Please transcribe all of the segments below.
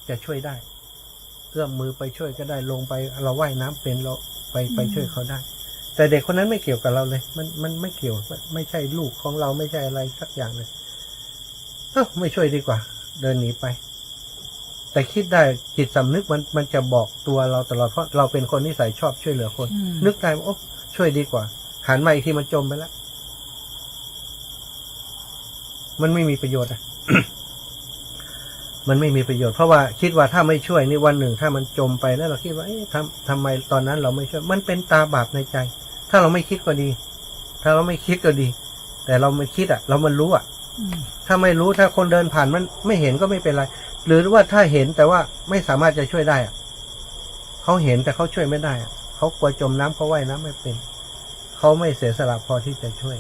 จะช่วยได้เอื้อมมือไปช่วยก็ได้ลงไปเราว่ายน้ำเป็นเราไปช่วยเขาได้แต่เด็กคนนั้นไม่เกี่ยวกับเราเลยมันไม่เกี่ยวไม่ใช่ลูกของเราไม่ใช่อะไรสักอย่างเลยไม่ช่วยดีกว่าเดินหนีไปแต่คิดได้จิตสำนึกมันจะบอกตัวเราตลอดเพราะเราเป็นคนนิสัยชอบช่วยเหลือคนนึกได้ว่าโอ้ช่วยดีกว่าหันมาอีกทีมันจมไปแล้วมันไม่มีประโยชน์ มันไม่มีประโยชน์เพราะว่าคิดว่าถ้าไม่ช่วยนี่วันหนึ่งถ้ามันจมไปแล้วเราคิดว่าทำไมตอนนั้นเราไม่ช่วยมันเป็นตาบาปในใจถ้าเราไม่คิดก็ดีถ้าเราไม่คิดก็ดีแต่เราไม่คิดเรามันรู้ถ้าไม่รู้ถ้าคนเดินผ่านมันไม่เห็นก็ไม่เป็นไรหรือว่าถ้าเห็นแต่ว่าไม่สามารถจะช่วยได้เขาเห็นแต่เขาช่วยไม่ได้เขากลัวจมน้ำเขาว่ายน้ำไม่เป็นเขาไม่เสียสละพอที่จะช่วย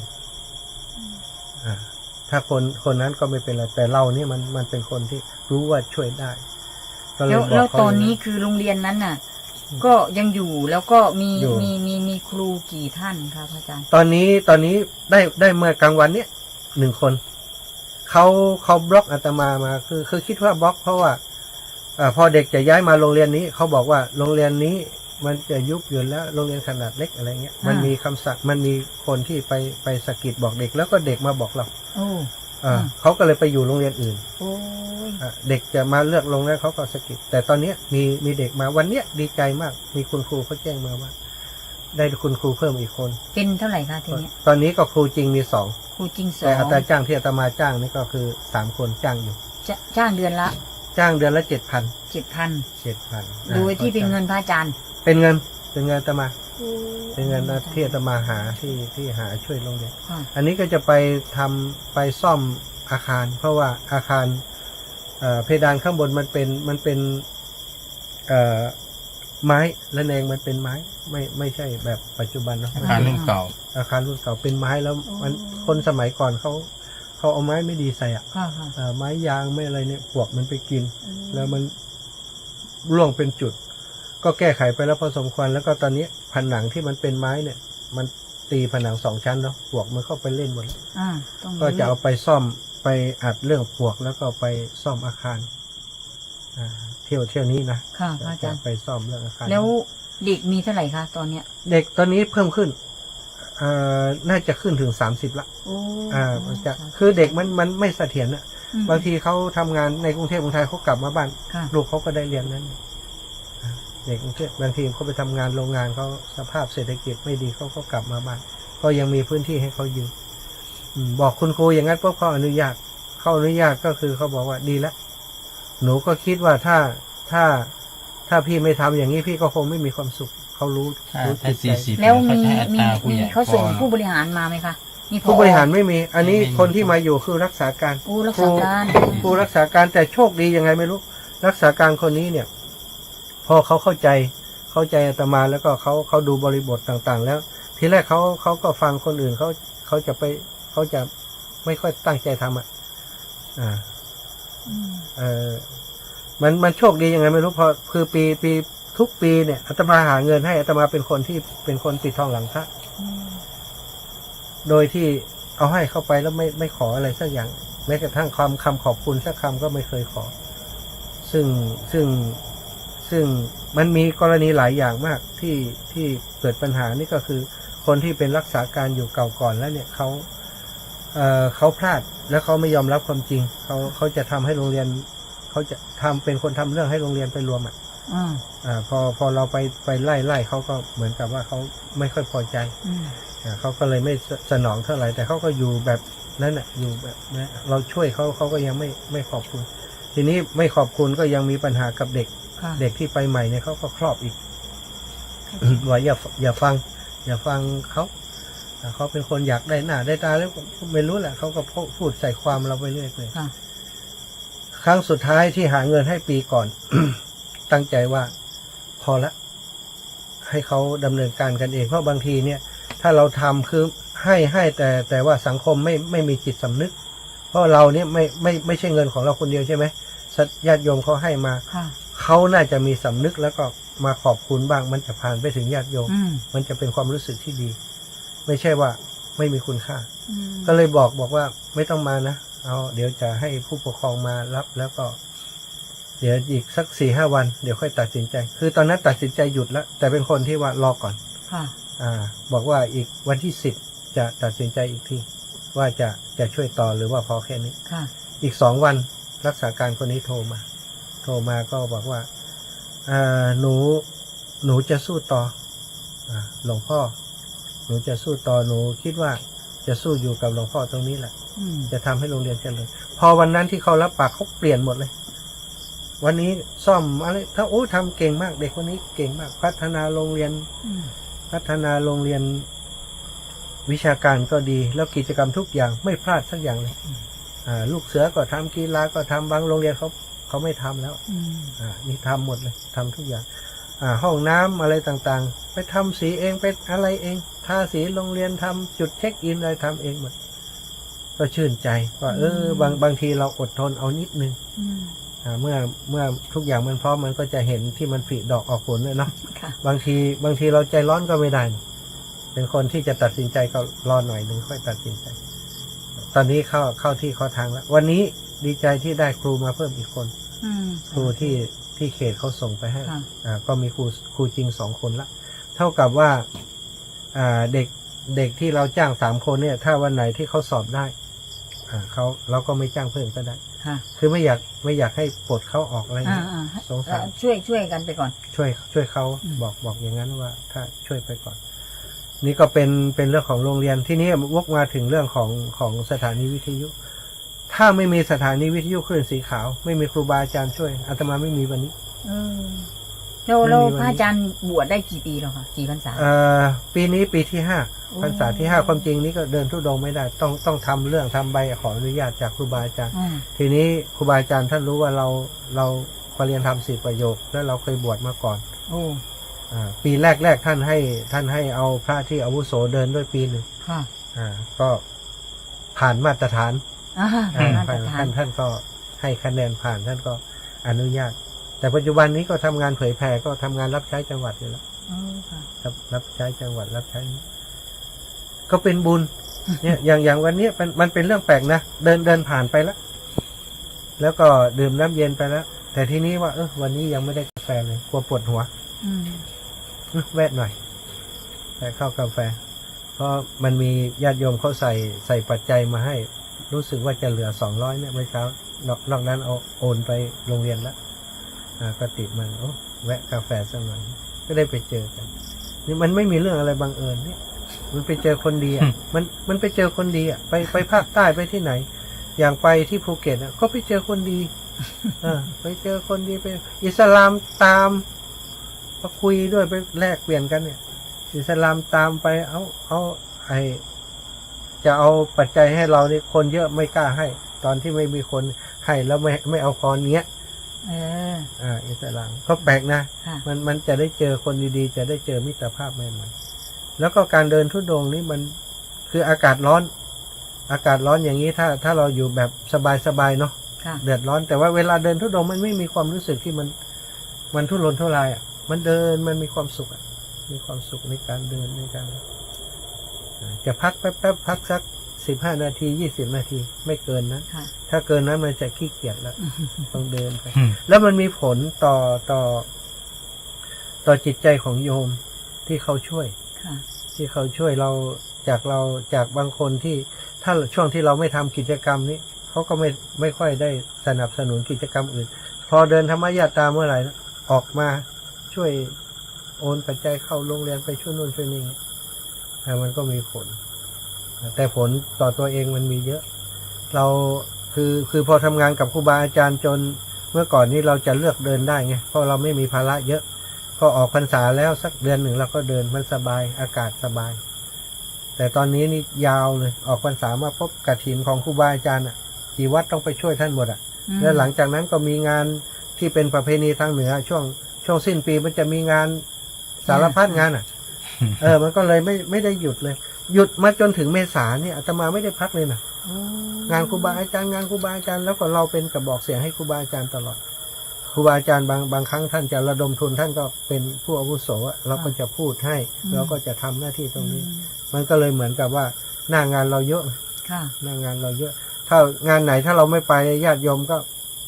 ถ้าคนนั้นก็ไม่เป็นไรแต่เรานี่มันเป็นคนที่รู้ว่าช่วยได้แล้วตอนนี้คือโรงเรียนนั้นน่ะก็ยังอยู่แล้วก็มีครูกี่ท่านครับอาจารย์ตอนนี้ได้เมื่อกลางวันเนี้ย1 คนเขาบล็อกอาตมามาคือคิดว่าบล็อกเพราะว่าพอเด็กจะย้ายมาโรงเรียนนี้เขาบอกว่าโรงเรียนนี้มันจะยุบอยู่แล้วโรงเรียนขนาดเล็กอะไรเงี้ยมันมีคำสั่งมันมีคนที่ไปสะกิดบอกเด็กแล้วก็เด็กมาบอกเราเขาก็เลยไปอยู่โรงเรียนอื่นเด็กจะมาเลือกลงแล้วเขาก็สะกิดแต่ตอนนี้มีเด็กมาวันเนี้ยดีใจมากมีคุณครูเขาแจ้งมาว่าได้คุณครูเพิ่มอีกคนเป็นเท่าไหร่คะทีนี้ตอนนี้ก็ครูจริงมี2ครูจริง2แต่อัตราจ้างที่อาตมาจ้างนี่ก็คือ3 คนจ้างอยู่จ้างเดือนละ7,000 โดยที่เป็นเงินพระอาจารย์เป็นเงินอาตมาเป็นเงินที่อาตมาหาที่หาช่วยโรงเรียนอันนี้ก็จะไปซ่อมอาคารเพราะว่าอาคารเพดานข้างบนมันเป็นไม้และแนงมันเป็นไม้ไม่ใช่แบบปัจจุบันเนาะอาคารรุ่นเก่าเป็นไม้แล้วมันคนสมัยก่อนเขาเอาไม้ไม่ดีใส่ไม้ยางไม่อะไรเนี่ยปลวกมันไปกินแล้วมันร่วงเป็นจุดก็แก้ไขไปแล้วพอสมควรแล้วก็ตอนนี้ผนังที่มันเป็นไม้เนี่ยมันตีผนัง2 ชั้นเนาะปลวกมันเข้าไปเล่นหมดก็จะเอาไปซ่อมไปอัดเรื่องปลวกแล้วก็ไปซ่อมอาคารเที่ยวนี้นะค่ะอาจารย์ไปซ่อมเรื่องอาคารแล้วเด็กมีเท่าไหร่คะตอนเนี้ยเด็กตอนนี้เพิ่มขึ้นน่าจะขึ้นถึง30ละคือเด็กมันไม่เสถียรนะบางทีเขาทำงานในกรุงเทพกรุงไทยเขากลับมาบ้านลูกเขาก็ได้เรียนนั้นเด็กกรุงเทพบางทีเขาไปทำงานโรงงานเขาสภาพเศรษฐกิจไม่ดีเขาก็กลับมาบ้านก็ยังมีพื้นที่ให้เขาอยู่บอกคุณครูอย่างนั้นพวกเขาอนุญาตก็คือเขาบอกว่าดีแล้วหนูก็คิดว่าถ้าพี่ไม่ทำอย่างนี้พี่ก็คงไม่มีความสุขเขารู้จิตใจแล้วมีเขาส่งผู้บริหารมาไหมคะผู้บริหารไม่มีอันนี้คนที่มาอยู่คือรักษาการครูรักษาการแต่โชคดียังไงไม่รู้รักษาการคนนี้เนี่ยพอเขาเข้าใจอาตมาแล้วก็เขาดูบริบทต่างๆแล้วทีแรกเขาก็ฟังคนอื่นเขาจะไม่ค่อยตั้งใจทำมันโชคดียังไงไม่รู้พอคือปีทุกปีเนี่ยอาตมาหาเงินให้อาตมาเป็นคนปิดทองหลังพระโดยที่เอาให้เข้าไปแล้วไม่ขออะไรสักอย่างแม้กระทั่งคำขอบคุณสักคำก็ไม่เคยขอซึ่งมันมีกรณีหลายอย่างมากที่เกิดปัญหานี่ก็คือคนที่เป็นรักษาการอยู่เก่าก่อนแล้วเนี่ยเขาพลาดแล้วเขาไม่ยอมรับความจริงเขาจะทำให้โรงเรียนเขาจะเป็นคนทำเรื่องให้โรงเรียนไปรวมพอเราไปไล่เขาก็เหมือนกับว่าเขาไม่ค่อยพอใจเขาก็เลยไม่สนองเท่าไหร่แต่เขาก็อยู่แบบนั้นอยู่แบบนั้นเราช่วยเขาก็ยังไม่ขอบคุณทีนี้ไม่ขอบคุณก็ยังมีปัญหากับเด็กที่ไปใหม่เนี่ยเขาก็ครอบอีกว่าอย่าฟังเขาเป็นคนอยากได้หน้าได้ตาแล้วไม่รู้แหละเขาก็พูดใส่ความเราไปเรื่อยเลยครั้งสุดท้ายที่หาเงินให้ปีก่อน ตั้งใจว่าพอละให้เขาดำเนินการกันเองเพราะบางทีเนี่ยถ้าเราทำคือให้แต่ว่าสังคมไม่มีจิตสำนึกเพราะเราเนี่ยไม่ใช่เงินของเราคนเดียวใช่ไหมญาติโยมเขาให้มาเขาน่าจะมีสำนึกแล้วก็มาขอบคุณบ้างมันจะผ่านไปถึงญาติโยมมันจะเป็นความรู้สึกที่ดีไม่ใช่ว่าไม่มีคุณค่าก็เลยบอกว่าไม่ต้องมานะเดี๋ยวจะให้ผู้ปกครองมารับแล้วก็ เดี๋ยวอีกสัก 4-5 วันเดี๋ยวค่อยตัดสินใจ คือตอนนั้นตัดสินใจหยุดแล้วแต่เป็นคนที่ว่ารอก่อน ค่ะ บอกว่าอีกวันที่10จะตัดสินใจอีกทีว่าจะช่วยต่อหรือว่าพอแค่นี้ ค่ะ อีก2 วันรักษาการคนนี้โทรมาก็บอกว่าหนูจะสู้ต่อหลวงพ่อหนูจะสู้ต่อหนูคิดว่าจะสู้อยู่กับหลวงพ่อตรงนี้แหละ จะทำให้โรงเรียนเจริญพอวันนั้นที่เขารับปากเขาเปลี่ยนหมดเลย วันนี้ซ่อมอะไรถ้าทำเก่งมากเด็กคนนี้เก่งมากพัฒนาโรงเรียนวิชาการก็ดีแล้วกิจกรรมทุกอย่างไม่พลาดสักอย่างเลยลูกเสือก็ทำกีฬาก็ทำบางโรงเรียนเขาไม่ทำแล้วนี่ทำหมดเลยทำทุกอย่างห้องน้ำอะไรต่างๆไปทำสีเองไปอะไรเองทาสีโรงเรียนทำจุดเช็คอินอะไรทำเองหมดก็ชื่นใจว่าบางทีเราอดทนเอานิดนึงเมื่อทุกอย่างมันพร้อมมันก็จะเห็นที่มันผลิดอกออกผลเลยเนาะบางทีเราใจร้อนก็ไม่ได้เป็นคนที่จะตัดสินใจก็รอหน่อยหนึ่งค่อยตัดสินใจตอนนี้เข้าที่เข้าทางแล้ววันนี้ดีใจที่ได้ครูมาเพิ่มอีกคนครูที่เขตเขาส่งไปให้ก็มีครูจริง2 คนละเท่ากับว่าเด็กที่เราจ้าง3 คนเนี่ยถ้าวันไหนที่เขาสอบได้เราก็ไม่จ้างเพิ่มก็ได้คือไม่อยากให้ปลดเขาออกอะไรนะสงสารช่วยกันไปก่อนช่วยเขาบอกอย่างนั้นว่าถ้าช่วยไปก่อนนี่ก็เป็นเรื่องของโรงเรียนที่นี้วกมาถึงเรื่องของสถานีวิทยุถ้าไม่มีสถานีวิทยุคลื่นสีขาวไม่มีครูบาอาจารย์ช่วยอาตมาไม่มีวันนี้แล้วพระอาจารย์บวชได้กี่ปีแล้วคะกี่พรรษาปีนี้ปีที่5พรรษาที่5ความจริงนี้ก็เดินธุดงค์ไม่ได้ต้องทำเรื่องทำใบขออนุญาตจากครูบาอาจารย์ทีนี้ครูบาอาจารย์ท่านรู้ว่าเราเรียนทำ4 ประโยคแล้วเราเคยบวชมาก่อนปีแรกท่านให้เอาพระที่อาวุโสเดินด้วยปีหนึ่งก็ผ่านมาตรฐานท่านก็ให้คะแนนผ่านท่านก็อนุญาตแต่ปัจจุบันนี้ก็ทำงานเผยแผ่ก็ทำงานรับใช้จังหวัดอยู่แล้วรับใช้จังหวัดรับใช้ก็เป็นบุญเนี่ยอย่างวันนี้มันเป็นเรื่องแปลกนะเดินผ่านไปแล้วก็ดื่มน้ำเย็นไปแล้วแต่ทีนี้ว่าวันนี้ยังไม่ได้กาแฟเลยกลัวปวดหัวแวะหน่อยแต่เข้ากาแฟเพราะมันมีญาติโยมเขาใส่ปัจจัยมาให้รู้สึกว่าจะเหลือ200เนี่ยเมื่อเช้านอกนั้นเอาโอนไปโรงเรียนแล้วก็ติดมันแวะกาแฟสักหน่อยก็ได้ไปเจอกันนี่มันไม่มีเรื่องอะไรบังเอิญนี่มันไปเจอคนดีมันไปเจอคนดีไปภาคใต้ไปที่ไหนอย่างไปที่ภูเก็ตก็ไปเจอคนดีไปเจอคนดีไปอิสลามตามมาคุยด้วยไปแลกเปลี่ยนกันเนี่ยอิสลามตามไปเอาจะเอาปัจจัยให้เราเนี่ยคนเยอะไม่กล้าให้ตอนที่ไม่มีคนให้แล้วไม่เอาคอนเนี้ยอิสลามก็แปลกนะมันจะได้เจอคนดีๆจะได้เจอมิตรภาพใหม่ๆแล้วก็การเดินธุดงค์นี่มันคืออากาศร้อนอย่างนี้ถ้าเราอยู่แบบสบายๆเนาะเดือดร้อนแต่ว่าเวลาเดินธุดงค์มันไม่มีความรู้สึกที่มันทุรนทุรายมันเดินมันมีความสุขมีความสุขในการเดินในการจะพักแป๊บพักสัก15 นาที20 นาทีไม่เกินนะถ้าเกินนั้นมันจะขี้เกียจแล้วต้องเดินไปแล้วมันมีผลต่อจิตใจของโยมที่เขาช่วยเราจากบางคนที่ถ้าช่วงที่เราไม่ทำกิจกรรมนี้เขาก็ไม่ค่อยได้สนับสนุนกิจกรรมอื่นพอเดินธรรมญาตราเมื่อไหร่ออกมาช่วยโอนปัจจัยเข้าโรงเรียนไปช่วยนู่นช่วยนี่แต่มันก็มีผลแต่ผลต่อตัวเองมันมีเยอะเราคือพอทำงานกับครูบาอาจารย์จนเมื่อก่อนนี้เราจะเลือกเดินได้ไงเพราะเราไม่มีภาระเยอะพอออกพรรษาแล้วสักเดือนหนึ่งเราก็เดินมันสบายอากาศสบายแต่ตอนนี้นี่ยาวเลยออกพรรษามาพบกฐินของครูบาอาจารย์กี่วัดต้องไปช่วยท่านหมดแล้วหลังจากนั้นก็มีงานที่เป็นประเพณีทางเหนือช่วงสิ้นปีมันจะมีงานสารพัดงานมันก็เลยไม่ได้หยุดเลยหยุดมาจนถึงเมษาเนี่ยอาตมาไม่ได้พักเลยนะงานครูบาอาจารย์แล้วก็เราเป็นกระบอกเสียงให้ครูบาอาจารย์ตลอดครูบาอาจารย์บางครั้งท่านจะระดมทุนท่านก็เป็นผู้อาวุโสเราก็จะพูดให้เราก็จะทำหน้าที่ตรงนี้มันก็เลยเหมือนกับว่าหน้างานเราเยอะหน้างานเราเยอะถ้างานไหนถ้าเราไม่ไปญาติโยมก็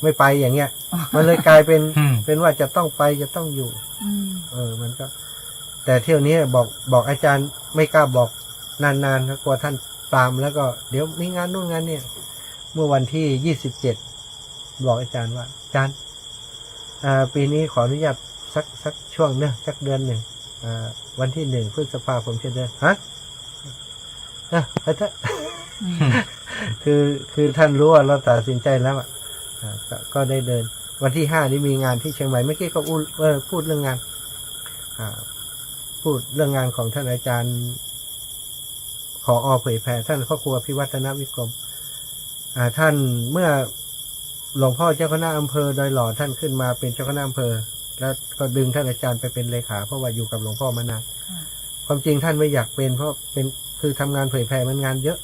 ไม่ไปอย่างเงี้ย มันเลยกลายเป็น อืม เป็นว่าจะต้องไปจะต้องอยู่ อืม มันก็ แต่เที่ยวนี้บอกอาจารย์ไม่กล้าบอกนานๆนะกลัวท่านตามแล้วก็เดี๋ยวมีงานนู่นงานเนี่ยเมื่อวันที่27บอกอาจารย์ว่าอาจารย์ปีนี้ขออนุญาตสักช่วงเนอะสักเดือนหนึ่งวันที่1 พฤษภาคมจะเดินฮะไปเถอะ คือท่านรู้ว่าเราตัดสินใจแล้วก็ได้เดิน วันที่5นี้มีงานที่เชียงใหม่เมื่อกี้ก็พูดเรื่องงานพูดเรื่องงานของท่านอาจารย์ขอเผยแผ่ท่านพระครูอภิวัฒนวิกรมท่านเมื่อหลวงพ่อเจ้าคณะอำเภอดอยหล่อท่านขึ้นมาเป็นเจ้าคณะอำเภอแล้วก็ดึงท่านอาจารย์ไปเป็นเลขาเพราะว่าอยู่กับหลวงพ่อมานานความจริงท่านไม่อยากเป็นเพราะเป็นคือทำงานเผยแผ่มันงานเยอะ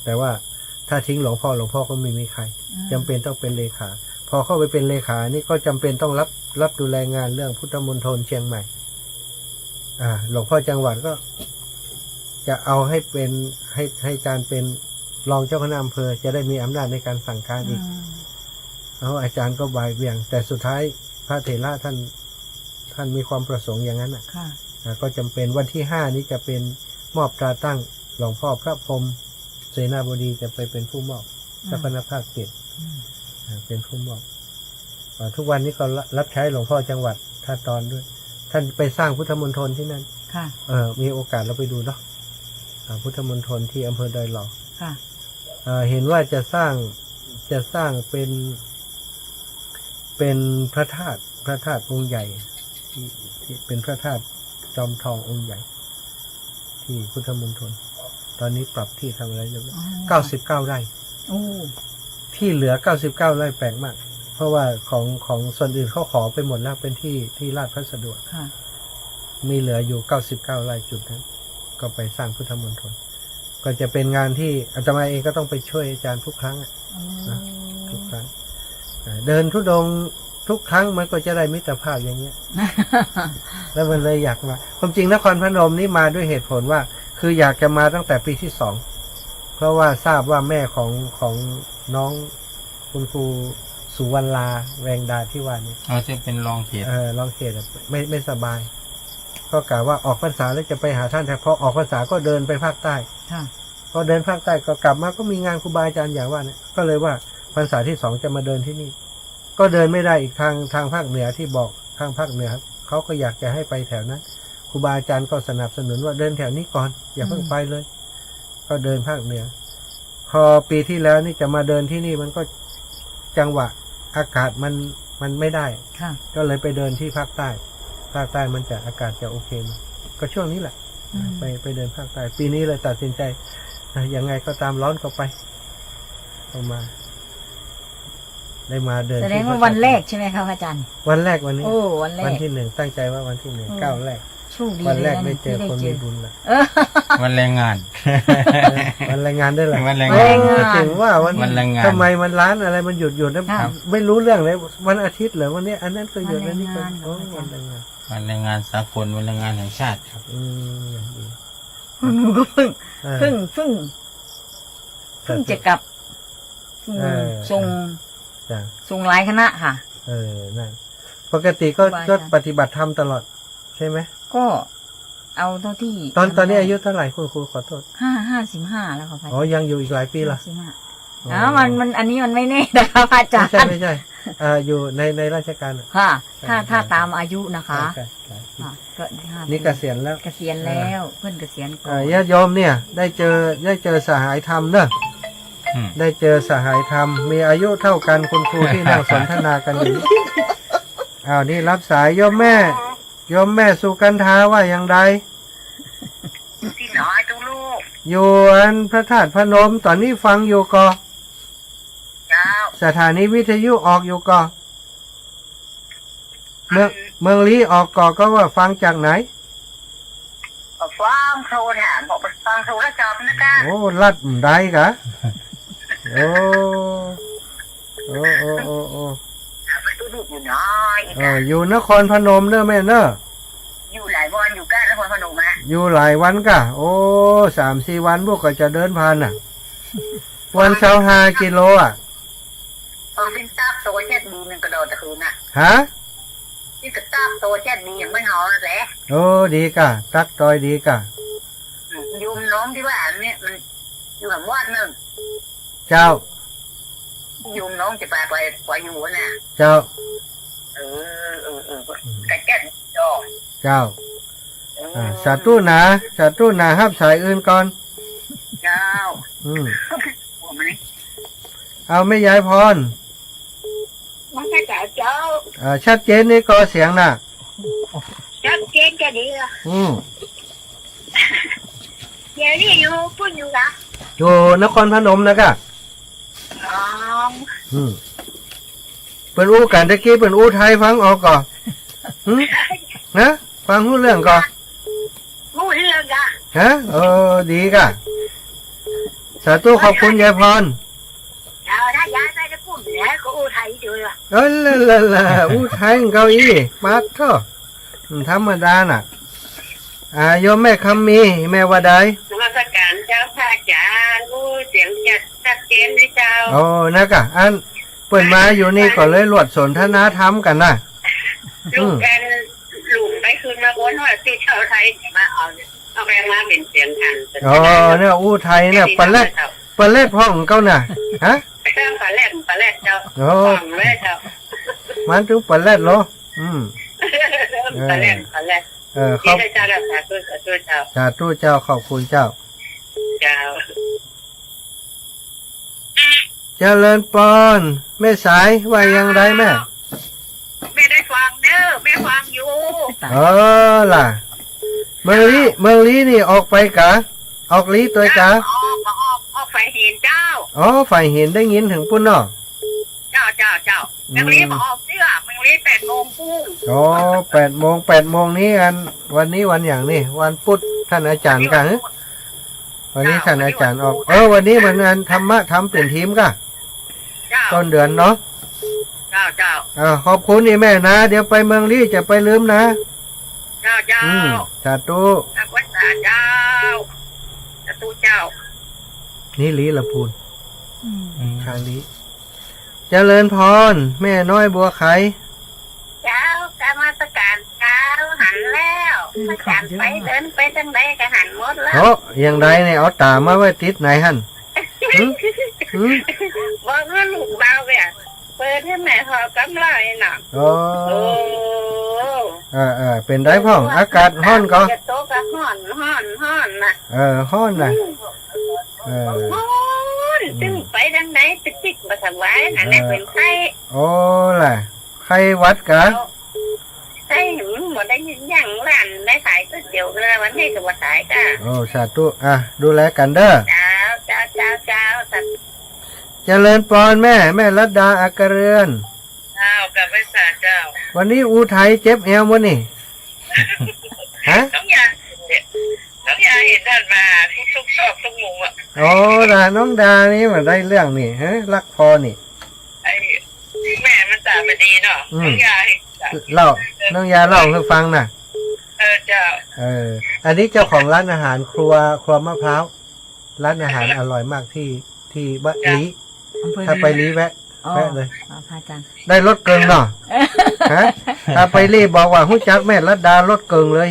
แต่ว่าถ้าทิ้งหลวงพ่อก็ไม่มีใครจำเป็นต้องเป็นเลขาพอเข้าไปเป็นเลขานี่ก็จำเป็นต้องรับดูแลงานเรื่องพุทธมณฑลเชียงใหม่หลวงพ่อจังหวัดก็จะเอาให้เป็นให้อาจารย์เป็นรองเจ้าคณะอำเภอจะได้มีอำนาจในการสั่งการอีกแล้วอาจารย์ก็บ่ายเบี่ยงแต่สุดท้ายพระเถระท่านมีความประสงค์อย่างนั้นก็จำเป็นวันที่5นี้จะเป็นมอบตราตั้งหลวงพ่อพระพรหมเสนาบดีจะไปเป็นผู้มอบเจ้าคณะภาค7เป็นผู้มอบทุกวันนี้ก็รับใช้หลวงพ่อจังหวัดท่าตอนด้วยท่านไปสร้างพุทธมณฑลที่นั่นมีโอกาสเราไปดูเนาะพุทธมณฑลที่อำเภอดอยหล่อเห็นว่าจะสร้างเป็นพระธาตุองค์ใหญ่ที่เป็นพระธาตุจอมทององค์ใหญ่ ที่พุทธมณฑลตอนนี้ปรับที่ทำอะไรเรียบร้อย99 ไร่ที่เหลือ99 ไร่แปลกมากเพราะว่าของส่วนอื่นเขาขอไปหมดแล้วเป็นที่ราชพัสดุมีเหลืออยู่99 ไร่จุดนั้นก็ไปสร้างพุทธมณฑลก็จะเป็นงานที่อาตมาเองก็ต้องไปช่วยอาจารย์ทุกครั้งนะทุกครั้งเดินธุดงค์ทุกครั้งมันก็จะได้มิตรภาพอย่างเงี้ย แล้วมันเลยอยากมาความจริงนครพนมนี่มาด้วยเหตุผลว่าคืออยากจะมาตั้งแต่ปีที่2เพราะว่าทราบว่าแม่ของน้องคุณครูสุวรรณาแวงดาที่ว่านี่จะเป็นรองเขตรองเขตไม่สบายก็กล่าวว่าออกพรรษาแล้วจะไปหาท่านแต่พอออกพรรษาก็เดินไปภาคใต้พอเดินภาคใต้ก็กลับมาก็มีงานครูบาอาจารย์อย่างว่าเนี่ยก็เลยว่าพรรษาที่2จะมาเดินที่นี่ก็เดินไม่ได้อีกทางภาคเหนือที่บอกทางภาคเหนือเขาก็อยากจะให้ไปแถวนั้นครูบาอาจารย์ก็สนับสนุนว่าเดินแถวนี้ก่อนอย่าเพิ่งไปเลยก็เดินภาคเหนือพอปีที่แล้วนี่จะมาเดินที่นี่มันก็จังหวะอากาศมันไม่ได้ก็เลยไปเดินที่ภาคใต้มันจะอากาศจะโอเคมั้ยก็ช่วงนี้แหละไปเดินภาคใต้ปีนี้เลยตัดสินใจยังไงก็ตามร้อนก็ไปเอามาได้มาเดินแสดงว่าวันแรกใช่ไหมครับอาจารย์วันแรกวันนี้วันที่1ตั้งใจว่าวันที่1ก้าวแรกวันแรกได้เจอคนมีบุญละวันแรงงานวันแรงงานได้หรอวันแรงงานถึงว่าวันทำไมมันร้านอะไรมันหยุดนะไม่รู้เรื่องเลยวันอาทิตย์เหรอวันนี้อันนั้นก็หยุดอันนี้ก็วันแรงงานวันแรงงานสากลวันแรงงานแห่งชาติครับหนูก็เพิ่งจะกลับส่งหลายคณะค่ะนั่นปกติก็ปฏิบัติธรรมตลอดใช่ไหมก็เอาเท่าที่ตอนนี้อายุเท่าไหร่คุณครูขอโทษ55แล้วค่ะยังอยู่อีกหลายปีละมันอันนี้มันไม่แน่นะคะอาจารย์ไม่ใช่อยู่ในราชการค่ะถ้าตามอายุนะคะก็นี่เกษียณแล้วเพื่อนเกษียณก่อนญาติโยมเนี่ยได้เจอสหายธรรมเนอะได้เจอสหายธรรมมีอายุเท่ากันคุณครูที่นั่งสนทนากันอยู่นี่รับสายโยมแม่สุกันทาว่าอย่างไรพี่น้อยทุกลูกอยู่อันพระธาตุพนมตอนนี้ฟังอยู่ก่อสถานีวิทยุออกอยู่ก่อเมืองลี้ออกก่อก็ว่าฟังจากไหนฟังโทรถามบอกฟังโทรศัพท์นะคะโอ้ลัดได้กะโอ้อยู่น้อยอยู่นครพนมเนอะแม่เนอะอยู่หลายวันอยู่กันนครพนมฮะอยู่หลายวันกะโอ้3-4 วันพวกก็จะเดินผ่านน่ะวันเช้า5 กิโล เป็นตับโตแค่ดีหนึ่งกระโดดตะคืนน่ะ ฮะ ที่กระตับโตแค่ดีอย่างไม่หอนั่นแหละ โอ้ดีกะตักตอยดีกะ ยุมน้องที่ว่าเนี่ยมันอยู่กับวัดหนึ่ง เจ้า ยุมน้องจะไปอยู่น่ะ เจ้า กระแก่นจอ เจ้าสาธุนะสาธุนะฮับสายอื่นก่อน เจ้า อืม หัวมัน เอาไม่ยายพร มันแค่เจ้า ชัดเจนนี่ก็เสียงน่ะ ชัดเจนแค่นี้ละ อืม เดี๋ยวนี้อยู่พูดอยู่ละ อยู่นครพนมนะกะ อ๋อ อืมเป็นอู้กันตะกี้เป็นอู้ไทยฟังออกก่อนหึนะฟังรู้เรื่องก่อน พูดเรื่องอะ ฮะดีกะสาธุขอบคุณยายพร ถ้าย้ายไปจะพูดเหนือก็อู้ไทยอยู่ละ ละอู้ไทยเกาอีปัดท่อธรรมดาน่ะโยมแม่คำมีแม่ว่าใด นมัสการเจ้าพระอาจารย์อู้เสียงชัดเจนเลยเจ้า โอ้นะกะอันเปิดมาอยู่นี่ก็เลยหลวดสนทนาธรรมกันนะ ลูกกันลูกไปคืนมาบนว่าที่ชาวไทยมาเอาแรงมาเป็นเสียงทัน เนี่ยอู้ไทยเนี่ยปลาแรดพ่องเก้าน่ะฮะ ปลาแรดเจ้า โอ้ ฟังเลยเจ้า มันถึงปลาแรดเหรอปลาแรด ขอบ เจ้าสาธุเจ้า สาธุเจ้าขอบคุณเจ้า เจ้า เจริญปอนแม่สายว่ายังไรแม่ ไม่ได้ฟังเด้อไม่ฟังอยู่ ล่ะเมืองลีนี่ออกไปกะออกลีตัวกะ ออกไฟเห็นเจ้า ฝ่ายเห็นได้ยินถึงปุ่นเนาะ เจ้ามึงรีบออกเสื้อมึงรีบ8 โมงปุ้ง 8 โมงนี้อันวันนี้วันอย่างนี้วันพุธท่านอาจารย์กันวันนี้ท่านอาจารย์ออกวันนี้วันงานธรรมะทำเปลี่ยนทีมกะ เจ้า ต้นเดือนเนาะ เจ้า ขอบคุณนี่แม่นะเดี๋ยวไปเมืองลีจะไปลืมนะ เจ้า สาธุ นักวัดเจ้าสาธุเจ้า นี่ลีละพูนทางนี้เจริญพรแม่น้อยบัวไข่ เจ้าการมาตรการเจ้าหันแล้วประจานไปเดินไปทางใดก็หันหมดแล้ว อย่างไรเนี่ยเอาตามาไว้ติดไหนหั่น บอกว่าลูกเราเนี่ยเปิดให้แม่พอกำไรน่ะ โอ้เป็นได้พ่องอากาศร้อนก็ จะโตก็ฮ้อนน่ะ ร้อนน่ะฮ้อนตึงไปทางไหนติ๊กมาทางไหนนั่นแหละเป็นไข้ โอ้ล่ะใครวัดกะ ไข้หมดได้ยินอย่างร้านได้ขายก๋วยเตี๋ยวกันวันนี้ก็ว่าขายกัน โอ้สาธุดูแลกันเด้อ เจ้าเจริญปอนแม่รัตดาอักเรือน เจ้ากับพระสาเจ้า วันนี้อูไทยเจ็บเอวมั้นี่ฮะ น้องยาเห็นท่านมาทุกชอบทุกมุมอ่ะ โอ้ล่ะน้องดานี่มาได้เรื่องนี่ฮะรักพอนี่ ไอ้แม่มันตาไม่ดีเนาะน้องยา น้องยาเล่าให้ฟังน่ะ เจ้า อันนี้เจ้าของร้านอาหารครัวมะพร้าวร้านอาหารอร่อยมากที่บ้านลีถ้าไปลีแวะเลย พระอาจารย์ ได้รถเกิงเนาะฮะถ้าไปลีบอกว่าหู้จักแม่รัตดารถเกิงเลย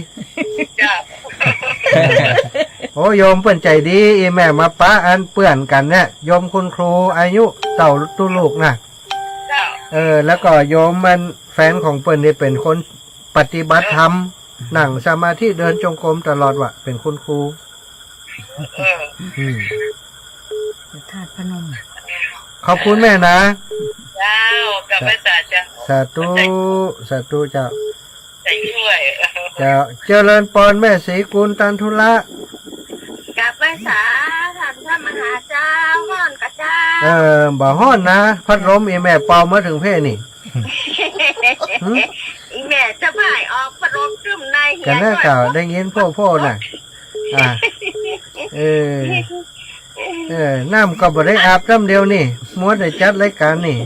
เจ้า โอ้โยมเปื่อนใจดีอีแม่มาป้าอันเปื่อนกันเนี่ยโยมคุณครูอายุเต่าตุลูกนะแล้วก็โยมมันแฟนของเปิ้นนี่เป็นคนปฏิบัติธรรมนั่งสมาธิเดินจงกรมตลอดว่ะเป็นคุณครูธาตุพนม ขอบคุณแม่นะ เจ้ากับพระสาเจ้า สาธุเจ้า ใจช่วย เจ้าเจริญปอนแม่ศรีกุลตันทุละ กับพระสาท่านพระมหาเจ้าฮ้อนกับเจ้า บ่ฮ้อนนะพัดลมอีแม่เป่ามาถึงเพ่นี่ อีแม่จะพ่ายออกพัดลมซึมในเฮีย กันแน่เก่าได้ยินพ่อน่ะน้ำก็บ่ได้อาบน้ำเดียวนี่มัวแต่จัดรายการนี่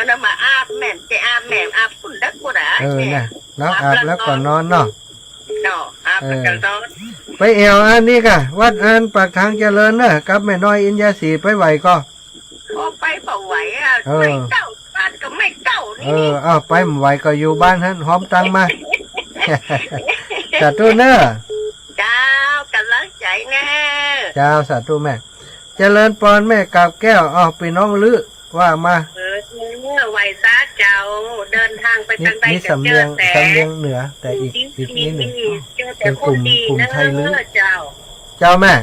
น้ำมาอาบแม่จะอาบแม่อาบฝุ่นดักกูด่านะแล้วอาบแล้วก็นอนเนาะอาบกันนอน ไปเอวอันนี้กะวัดอันปากทางเจริญนะกับแม่น้อยอินยาสีไปไหวก็ ไปเป่าไหวไปเจ้า อ้าวไปไม่ไหวก็อยู่บ้านท่านหอมตังมา สาธุเนอะ เจ้ากำลังใจแน่ เจ้าสาธุแม่เจริญปอนแม่กาบแก้วอ้าวพี่น้องลือว่ามา ไหวซาเจ้าเดินทางไปทางใด นี่ จะ สำ เจ เนี อย ง แต่ สำเนียงเหนือ แต่อีกนิดหนึ่ง เจอแต่คนดี เป็นกลุ่ม เน ไทยลื้อ อะเจ้า เจ้าแม่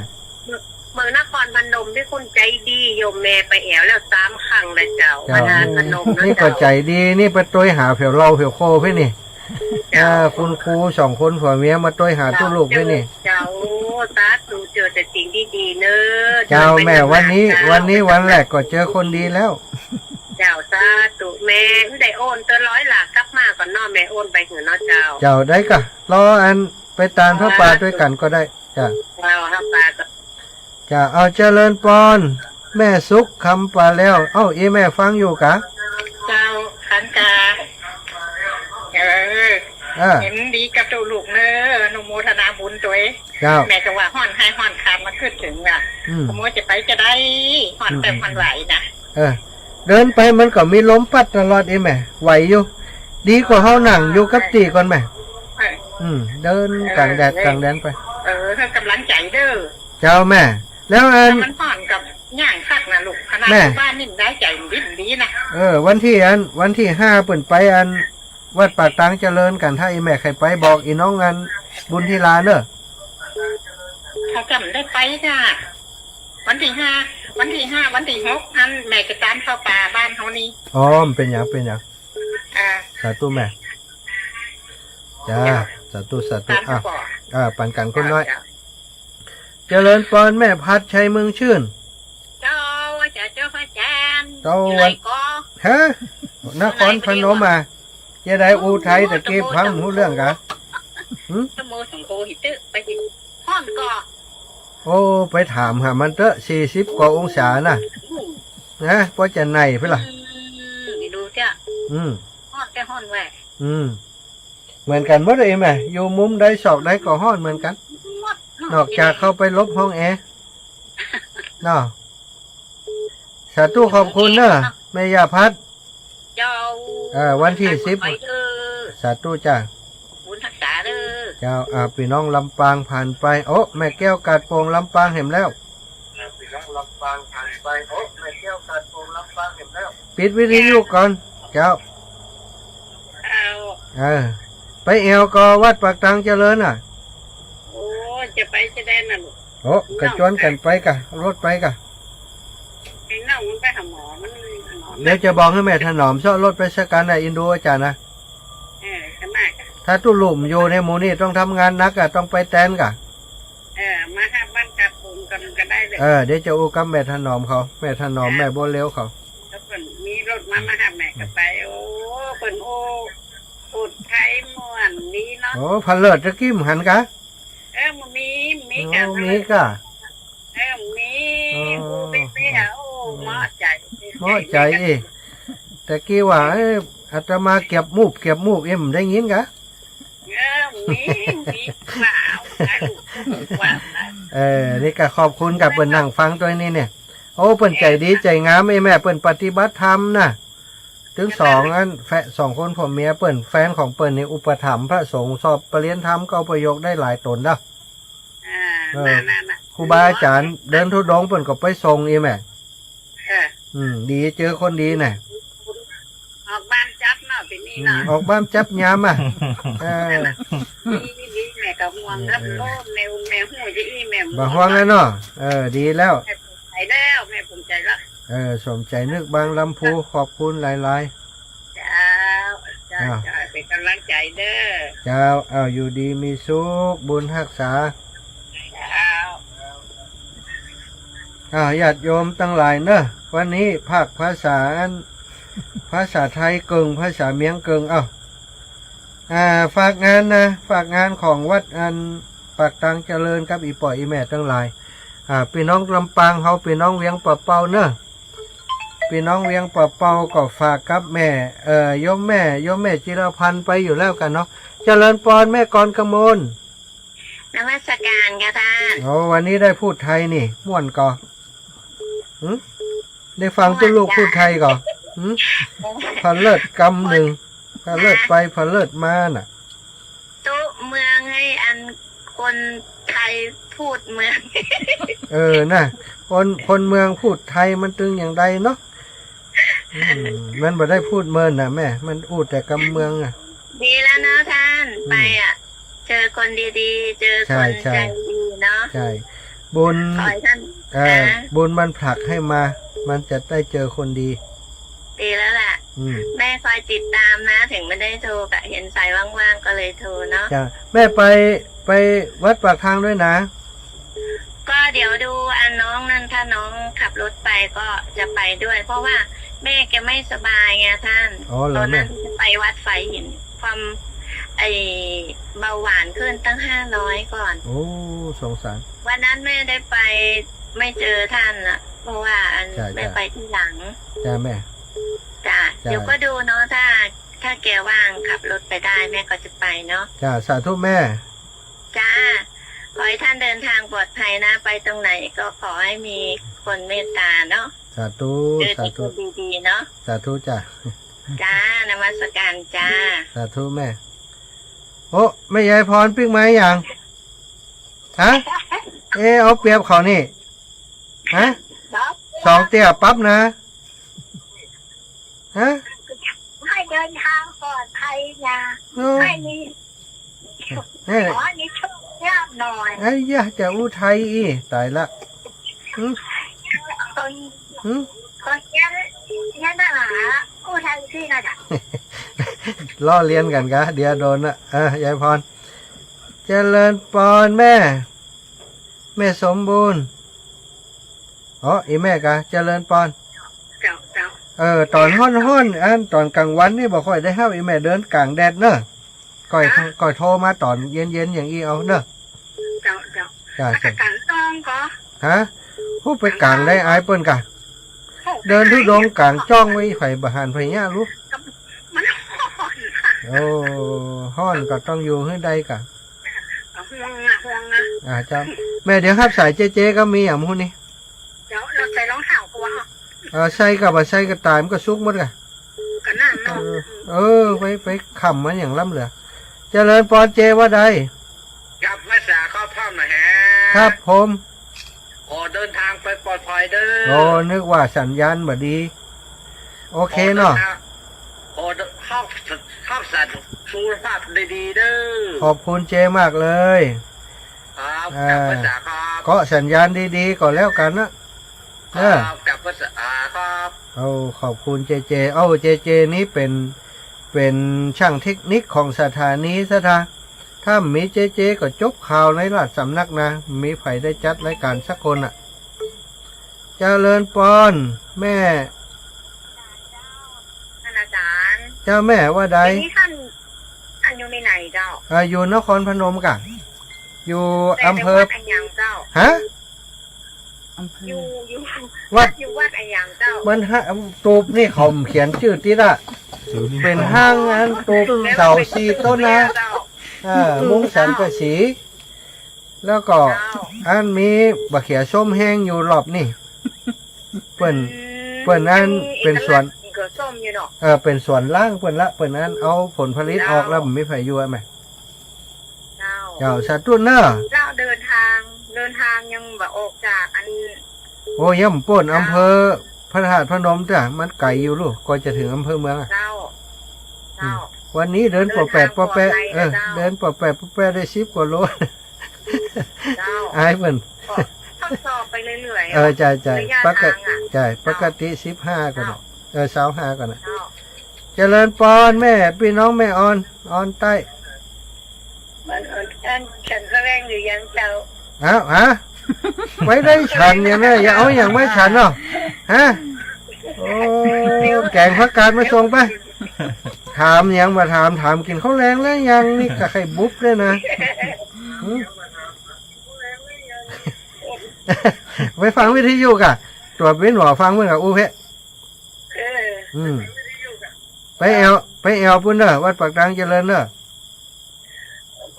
เมืองนครพนมที่คุณใจดีโยมแม่ไปแอวแล้ว3 ครั้งเลยเจ้า เจ้า พนานพนมนะ นี่ก็ เจ้า ใจดีนี่ไปตัวหาเผียวเราเผียวโคพี่นี่คุณครู2 คนผัวเมียมาตัวหาตู้ลูกพี่นี่ เจ้าสาธุเจอแต่สิ่งดีๆเนอะ เจ้าแม่วันนี้วันแรกก็เจอคนดีแล้ว เจ้าสาธุแม่ได้โอนตัว100 หลักกลับมาก่อนเนาะแม่โอนไปเหรอเนาะเจ้า เจ้าได้กะรออันไปตามพระป่าด้วยกันก็ได้จ้ะ เราครับปาก็ จ้ะเอาเจริญปอนแม่สุขคำป่าแล้วเอ้าแม่ฟังอยู่กะ เจ้าขันกาเห็นดีกับตัวลูกเนอะนุโมทนาบุญตัวเอง เจ้า แม่ก็ว่าห่อนให้ห่อนขาดมาขึ้นถึงอ่ะ ขโมยจะไปจะได้ห่อนแต่ห่อนไหวนะ เดินไปมันก็มีลมพัดตลอดแม่ไหวอยู่ ดีกว่าเฮานั่งอยู่กับตีก่อนแม่เดินกลางแดดกลางแดนไป ให้กำลังใจเด้อ เจ้าแม่ แล้วอัน มันห่อนกับย่างคักนะลูกขนาดบ้านนิ่มได้ใจดิ้นดีนะ วันที่5เปิ่นไปอันวัดปากตังเจริญกันถ้าแม่ใครไปบอกอีน้องงานบุญทีลาเนอะ เขาจำได้ไปจ้ะวันที่ 5 วันที่ 6อันแม่จะตามเข้าป่าบ้านเขานี่ อ๋อมันเป็นอย่างสาธุแม่จ้าสาธุ ตามเขาบอก ปันกันคนน้อย เจริญปอนแม่พัดชัยเมืองชื่น เจ้าพระอาจารย์ เจ้า อยู่ไหนก็ ฮะนครพนมมาจะได้อูไทยตะกี้พังหูเรื่องกะ สมโมสงโคหิตึไปที่ห้อนก็ โอ้ไปถามหามันเตอะ40 กว่าองศาน่ะนะเพราะจะไหนเพื่อล่ะ นี่ดูจ้ะ อืม ห้อนแต่ห้อนแหวก เหมือนกันหมดเลยแม่อยู่มุมใดศอกใดก็ฮ้อนเหมือนกัน นอกจากเข้าไปลบห้องแอร์เนาะสาธุขอบคุณเนอะแม่ยาพัด เจ้า วันที่ ไปเด้อ 10สาธุจ้า บุญทักษาเด้อ เจ้าพี่น้องลำปางผ่านไปโอ้แม่แก้วกาดโป่งลำปางเห็นแล้วพี่น้องลำปางผ่านไปโอ้แม่แก้วกาดโป่งลำปางเห็นแล้วปิดวิทยุก่อนเจ้า เอา ไปเอวก็วัดปากตังเจริญอ่ะ โอ้จะไปจะได้น่ะลูก โอ้กระจวนกันไปกะรถไปกะ ไอ้น้องมันไปหาหมอมันหมอ เดี๋ยวจะบอกให้แม่ถนอมซ่อรถไปสักการในอินโดอาจารย์นะ ขนาด ถ้าตุลุ่มอยู่ในหมู่นี่ต้องทำงานนักอะต้องไปแตนกะ มาหาบ้านกับผมกันก็ได้เลย เดี๋ยวจะอู้กับแม่ถนอมเขาแม่ถนอมแม่บัวเลี้ยวเขา ถ้าเปิ่นมีรถมาหาแม่ก็ไปโอ้เปิ่นโอ้อุดไทยม่วนนี้เนาะ โอ้พันเลิศตะกี้มหันกะ มันมี โอ้ กัน มีกะ มีโอ้ไปหาโอ้เหมาะใจ เหมาะใจอีตะกี้ว่าอาตมาเก็บมูกเอ็มได้ยินกะ มีเปล่าว่า นี่ก็ขอบคุณกับเปิ่นนั่งฟังตัวนี้เนี่ยโอ้เปิ่นใจดีใจงามไอ้แม่เปิ่นปฏิบัติธรรมนะถึง2 คนผมเมียเปิ่นแฟนของเปิ่นนี่อุปถัมภ์พระสงฆ์สอบปรริญญาธรรมก็เอาประโยคได้หลายตนเด้อครูบาอาจารย์เดินทุดงค์เปิ่นก็ไปส่งอีแม่ดีเจอคนดีน่ะ ออกบ้านจับเนาะเป็นนี่เนาะ ออกบ้านจับยามอ่ะนี่แม่กับห่วงครับโอ้แม่หูจะอีแม่ บ่ห่วงแล้วเนาะดีแล้ว แม่ภูมิใจแล้วแม่ภูมิใจแล้ว สมใจนึกบางลำพูขอบคุณหลายๆ เจ้าเป็นกำลังใจเด้อ เจ้าอยู่ดีมีสุขบุญรักษา เจ้า ญาติโยมตั้งหลายเนอะวันนี้ภาคภาษาไทยเกิงภาษาเมียงเกิงฝากงานของวัดอันปากตังเจริญกับอีป่อยอีแม่ตั้งหลายพี่น้องลำปางเขาพี่น้องเวียงปะเป่าเนอะพี่น้องเวียงปะเป่าก็ฝากกับแม่โยมแม่จิรพันธ์ไปอยู่แล้วกันเนาะเจริญปอนแม่กรกมล นมัสการค่ะท่าน โอ้วันนี้ได้พูดไทยนี่ม่วนก่อได้ฟังตุ้ลูกพูดไทยก่อ หืมพะเลิศกำหนึ่งพะเลิศไปพะเลิศมาน่ะ ตุ๊เมืองให้อันคนไทยพูดเมือง น่ะคนเมืองพูดไทยมันตึงอย่างใดเนาะมันบ่ได้พูดเมินน่ะแม่มันพูดแต่กำเมืองอ่ะ ดีแล้วเนาะท่านไปอ่ะ เจอคนดีๆ เจอคน ใช่ ใจดีเนาะ ใช่บุญ ขอให้ท่าน บุญมันผลักให้มา มันจะได้เจอคนดี ดีแล้วล่ะ แม่คอยติดตามนะ ถึงไม่ได้โทรกะเห็นสายว่างๆก็เลยโทรเนาะ จ้ะแม่ไปวัดปากทางด้วยนะ ก็เดี๋ยวดูอันน้องนั่นถ้าน้องขับรถไปก็จะไปด้วย เพราะว่าแม่แกไม่สบายไงท่าน อ๋อเหรอ ตอนนั้น แม่ จะไปวัดไฟหินความเบาหวานขึ้นตั้ง500ก่อน โอ้สงสาร วันนั้นแม่ได้ไปไม่เจอท่านอ่ะ เพราะว่าอัน ใช่ แม่ไปที่หลัง จ้าแม่ จ้ะ ใช่ เดี๋ยวก็ดูเนาะถ้าแกว่างขับรถไปได้แม่ก็จะไปเนาะ จ้าสาธุแม่ จ้าขอให้ท่านเดินทางปลอดภัยนะ ไปตรงไหนก็ขอให้มีคนเมตตาเนาะ สาธุ เจอ สา แต่ค ธุ นดีๆเนาะ สาธุจ้า จ้านมัสการจ้า สาธุแม่โอ้แม่ยายพรปิ้งไม้ยังฮะเอาเปรียบเขานี่ฮะสองเตี้ยปั๊บนะฮะ ให้เดินทางปลอดภัยนะ โอ้ ให้มี เฮ้ย ขอมีโชคลาภหน่อย ไอ้ยะจะอุทัยอีตายละหืม คน หืม คนยันน่ะผู้ทางที่น่ะจ้ะ ล้อเลียนกันกะเดี๋ยวโดนละยายพรเจริญปอนแม่ แม่สมบูรณ์อ๋ออีแม่กะเจริญปอน เจ้าเจ้า ตอนห้อนอันตอนกลางวันนี่บ่ค่อยได้ห้าอีแม่เดินกลางแดดเนอะก่อยโทรมาตอนเย็นอย่างอีเอาเนอะ เจ้าเจ้า จ้า อา จ้า การต้องก็ ฮะผู้ไปกลางได้อายเปิ้นกะเดินทุดงกลางจ้องไว้ไข่บะหานไผ่ย่ารู้ มันห่อน โอ้ห้อนก็ต้องอยู่ให้ได้กะ ห่วงอ่ะ จ้าแม่เดี๋ยวครับสายเจ๊ก็มีอย่างมู้นี่ เดี๋ยวเราใส่รองเท้ากูว่า ใส่กับบ่ใส่ก็ตายมันก็ซุกหมดกะ กันนั่นเนาะ ไปขำมันอย่างล้ำเหลือเจริญปอนเจว่าใด กับแม่สาเข้าถ้ำนะฮะ ครับผม โอ้เดินทางไปปลอดภัยเด้อ โอ้นึกว่าสัญญาณบ่ดี โอเคเนาะ โอ้เข้าสัตว์สุขภาพดีๆเด้อ ขอบคุณเจมากเลย ครับกับแม่สาครับ ก็สัญญาณดีๆก่อนแล้วกันนะ ครับกับแม่สาครับ เอาขอบคุณเจเจเจนี้เป็นช่างเทคนิคของสถานีสถาถ้ามีเจก็จบข่าวในราชสำนักนะมีไผได้จัดรายการสักคนอ่ะเจริญปอนแม่ ท่านอาจารย์ เจ้าแม่ว่าใด ทีนี้ท่านอยู่ในไหนเจ้า อยู่นครพนมกะอยู่อำเภอ วัดอันยังเจ้า ฮะ อำเภ อยู่ วัด อยู่วัดอันยังเจ้า มันฮะตูบนี่เขาเขียนชื่อติดอะเป็นห้างอันตูบเสาสีต้นนะ เจ้า มุ้งสันกะสี แล้วก็อันมีบะเขียส้มแห้งอยู่รอบนี่เปิ้นอันเป็นสวน เกิดส้มอยู่เนาะ เป็นสวนล่างเปิ้นอันเอาผลผลิตออกแล้วมันไม่ไผอยู่ไหม เจ้า สาธุเนอะ เจ้าเดินทางยังแบบออกจากอัน โอ้ย่ำป่นอำเภอพระธาตุพนมจ้ะมันไกลอยู่ลูกก่อนจะถึงอำเภอเมืองอะ เจ้า วันนี้เดินปอแปดเดินปอแปดได้10 กว่าโล เจ้า อายเปิ้น ทดสอบไปเรื่อยๆ ใช่ ระยะ ปก ทา ติ งอ่ะ ใช่ปกติ15ก่อน25ก่อนนะ เจ้า เจริญปอนแม่พี่น้องแม่ออนใต้ มันฉันก็แรงอยู่ยังเจ้า อ้าวฮะไว้ได้ฉันอย่างนี้อย่าเอาอย่างไม่ฉันเนาะฮะโอ้แกงผักกาดมาส่งไปถามยังมาถามกินข้าวแรงแล้วยังนี่กะไข่บุ๊บเลยนะหืมไปฟังวิทยุกะตรวจเว้นหัวฟังเมื่อกับอู้เพะ ไปแอวปุ่นเด้อวัดปากดังเจริญเด้อ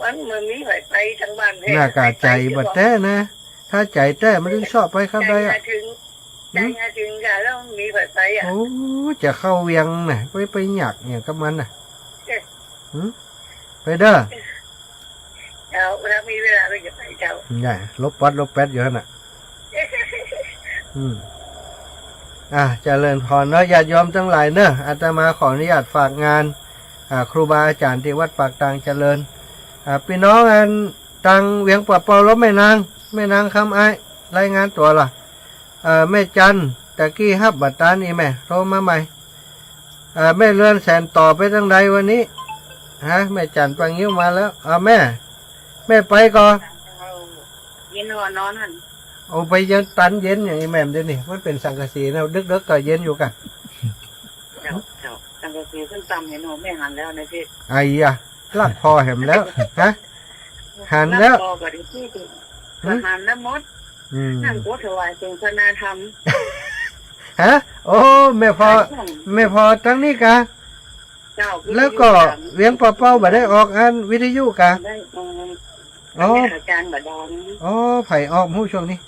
วันเมื่อนี้ไปทั้งบ้าน หน้ากาใจบัดแท้นะถ้าใจแท้มันถึงชอบไปครับได้อะ ถึง ใจจริงค่ะแล้วมีแบบไหนอ่ะ โอ้จะเข้าเวียงน่ะไปหยักเนี่ยกับมันน่ะไปเด้อ เจ้าถ้ามีเวลาไปจะไปเจ้า ใหญ่ลบปัดลบแป๊ดอยู่นั่นน่ะเจริญพรเนาะญาติโยมทั้งหลายเนอะอาตมาขออนุญาตฝากงานครูบาอาจารย์ที่วัดปากตางเจริญพี่น้องอันตังเวียงปะเปาลบแม่นางคำไอ้รายงานตัวล่ะแม่จันตะกี้ฮับบัตตานี่แม่โทรมาใหม่แม่เลื่อนแสนต่อไปทางใดวันนี้แม่จันปังยิ้วมาแล้วแม่ไปก่อน เย็นนอนหัน เอาไปเย็นตันเย็นอย่างนี้แม่มเดี๋ยวนี้มันเป็นสังกะสีนะดึกก็เย็นอยู่กัน เจ้าตั้งแต่คือขึ้นตำเห็นหนูแม่หันแล้วนะพี่ ไอ้ยะลากพอเห็นแล้วหันแล้ว ก็ดีที่สุดหันแล้วมดนั่งโคถวายเป็นพนาธรรม โอ้แม่พอทั้งนี้กะแล้วก็เวียงปะเป้าบ่ได้ออกอันวิทยุกะอ๋ออาจารย์บดอนไผ่ออกหู้ช่วงนี้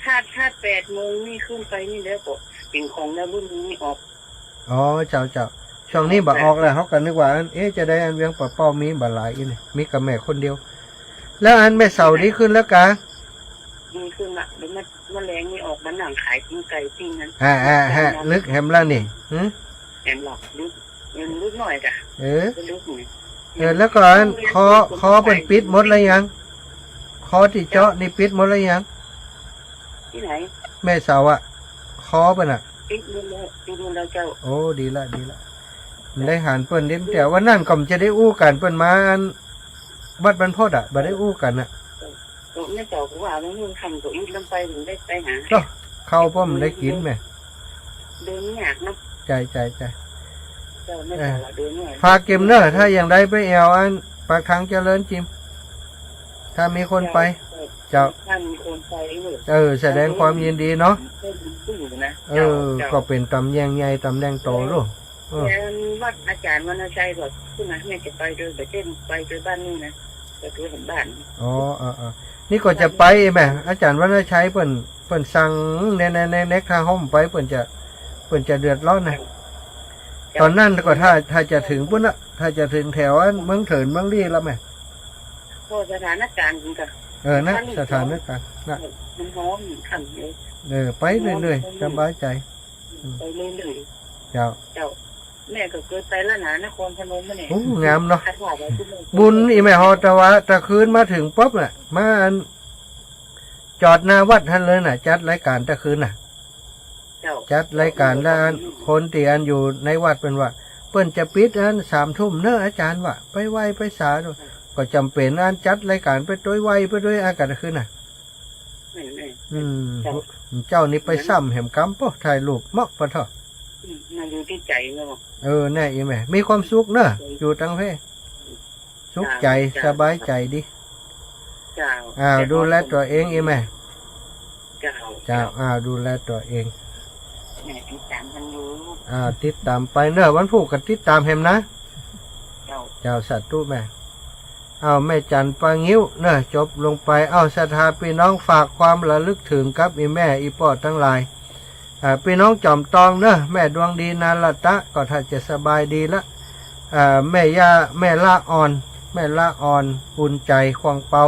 ถ้า8 โมงนี่ขึ้นไปนี่แล้วก็เป็นของแล้วรุ่นนี้ออกเจ้าช่วงนี้บ่ออกแล้วเขากันนึกว่าจะได้อันเวียงปะเป้ามีบ่หลายนี่มีกับแม่คนเดียวแล้วอันแม่เสานี้ขึ้นแล้วกะมีขึ้นละเดี๋ยวมันแรงนี่ออกมันหนังขายปิ้งไก่ปิ้งนั้นลึกแฮมแล้วนี่แหมหลอกลึกหน่อยกะลึกหน่อยแล้วก็คอเป็นปิดหมดเลยยังคอที่เจาะนี่ปิดหมดเลยยังที่ไหนแม่เสาคอเป็นปิดดูแล้วเจ้าโอ้ดีละได้หันเปิ้นเด่นแต่ว่านั่นก็จะได้อู้กันเปิ้นมาวัดบรรพตบ่ได้อู้กันตัวแม่เจ้าก็ว่ามันทำตัวอีกลำไปถึงได้ไปหาเข้าป้อมได้กินไหมเดินยากเนาะใจฝากเก็บเนอะถ้าอย่างใดไปแอวอันปากทางเจริญจิมถ้ามีคนไปเจ้าแสดงความยินดีเนาะก็เป็นตำแยงใหญ่ตำแดงโตลูกวัดอาจารย์วรรณชัยบอกคุณนะแม่จะไปเดินไปเช่นไปเดินบ้านนี่นะไปดูเห็นบ้านนี่ก็จะไปแม่อาจารย์วรรณชัยเปิ้นสั่งในทางห้องไปเปิ้นจะเดือดร้อนนะตอนนั้นก็ถ้าจะถึงปุ๊บนะถ้าจะถึงแถวเมืองเถินเมืองรีแล้วไหมพอสถานการณ์จริงค่ะนะสถานการณ์นะมันร้อนขันเลย ไปเรื่อยๆสบายใจไปเรื่อยๆเจ้าแม่ก็เกิดไปแล้วนะนครพนมมาเนี่ยงามเนาะบุญอีแม่ฮอตะคืนมาถึงปุ๊บน่ะมาจอดหน้าวัดท่านเลยน่ะจัดรายการตะคืนน่ะจัดรายการแล้วคนที่อันอยู่ในวัดเป็นว่าเปิ้นจะปิดอัน3 ทุ่มเนอะอาจารย์ว่าไปไหว้ไปสาก็จำเป็นอันจัดรายการไปด้วยไหว้ไปด้วยอากาศคืนน่ะเจ้านี่ไปซ้ำแหมกำป่ะถ่ายรูปมอกปะเถอะมาอยู่ที่ใจเนาะแน่อีแม่มีความสุขเนอะอยู่ตั้งเพสุขใจสบายใจดิดูแลตัวเองอีแม่เจ้าดูแลตัวเองติดตามกันอยู่ติดตามไปเนอะวันพุธก็ติดตามแฮมนะเจ้าสัตว์ตู้แม่แม่จันปางิ้วเนอะจบลงไปศรัทธาพี่น้องฝากความระลึกถึงกับอีแม่อีปอดทั้งหลายพี่น้องจอมตองเนอะแม่ดวงดีนาลตะก็ถ้าจะสบายดีละแม่ละอ่อนอุ่นใจควงเปา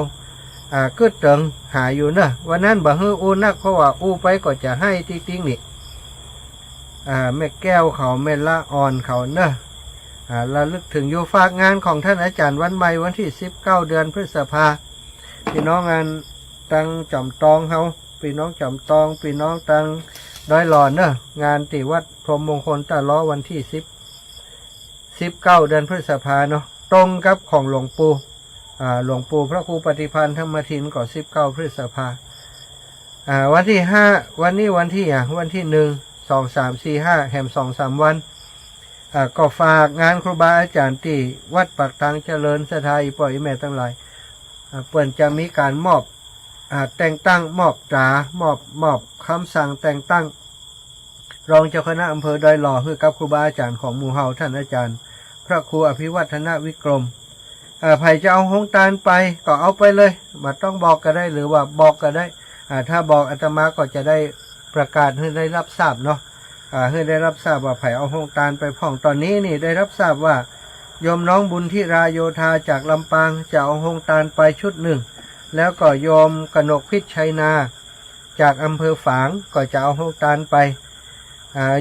ก็เติงหาอยู่เนอะวันนั้นบ่ฮื้ออู้นักเพราะว่าอู้ไปก็จะให้ติ๊งนี่แม่แก้วเขาแม่ละอ่อนเขาเนอะระลึกถึงอยู่ฝากงานของท่านอาจารย์วันใหม่วันที่19 เดือนพฤษภาพี่น้องงานตังจอมตองเขาพี่น้องจอมตองพี่น้องตังดอยหลอนเนอะงานที่วัดพรหมมงคลตะล้อวันที่19 เดือนพฤษภาเนาะตรงกับของหลวงปู่พระครูปฏิพันธ์ธรรมทินก็19 พฤษภาวันที่5วันนี้วันที่1 2 3 4 5แหม 2-3 วันก็ฝากงานครูบาอาจารย์ที่วัดปากทางเจริญสถาอีปล่อยแม่ทั้งหลายเปิ่นจะมีการมอบแต่งตั้งมอบคำสั่งแต่งตั้งรองเจ้าคณะอำเภอดอยหล่อคือกับครูบาอาจารย์ของหมู่เฮาท่านอาจารย์พระครูอภิวัฒนวิกรมไผ่จะเอาหงตาลไปก็เอาไปเลยมาต้องบอกก็ได้หรือว่าบอกก็ได้ ถ้าบอกอาตมาก็จะได้ประกาศให้ได้รับทราบเนาะให้ได้รับทราบว่าไผ่เอาโฮงตาลไปพ่องตอนนี้นี่ได้รับทราบว่าโยมน้องบุญที่ราโยธาจากลำปางจะเอาโฮงตาลไปชุดหนึ่งแล้วก็โยมกนกพิษชัยนาจากอำเภอฝางก็จะเอาโฮงตาลไป